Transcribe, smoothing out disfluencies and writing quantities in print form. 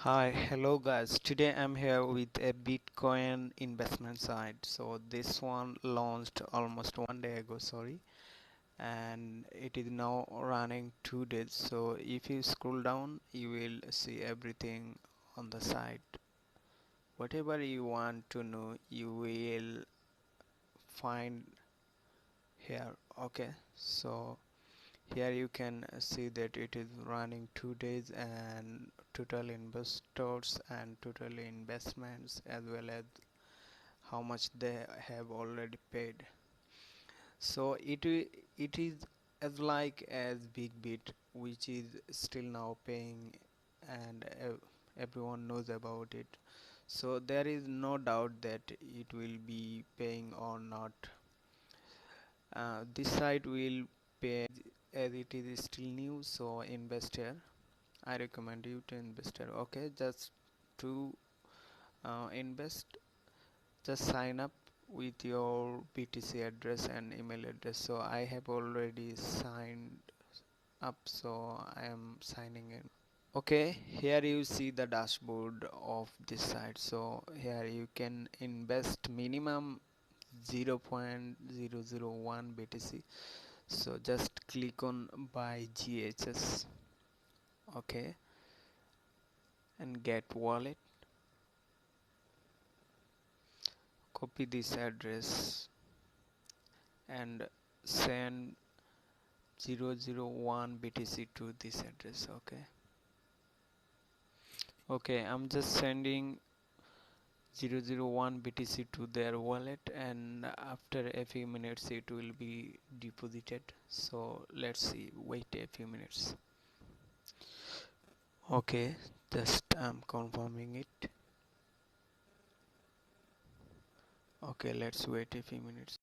Hi, hello guys. Today I'm here with a Bitcoin investment site. So this one launched almost 1 day ago, sorry, and it is now running 2 days. So if you scroll down, you will see everything on the site. Whatever you want to know, you will find here. Okay, so here you can see that it is running 2 days and total investors and total investments as well as how much they have already paid. So it is as like as big bit which is still now paying, and everyone knows about it. So there is no doubt that it will be paying or not. This site will pay as it is still new, so investor, I recommend you to investor. Okay, just to invest, just sign up with your BTC address and email address. So I have already signed up, so I am signing in. Okay, here you see the dashboard of this site. So here you can invest minimum 0.001 BTC. So just click on buy GHS. Okay, and get wallet. Copy this address and send 001 BTC to this address. Okay, I'm just sending 001 BTC to their wallet, and after a few minutes it will be deposited. So let's see, wait a few minutes. Okay, just I'm confirming it. Okay, let's wait a few minutes.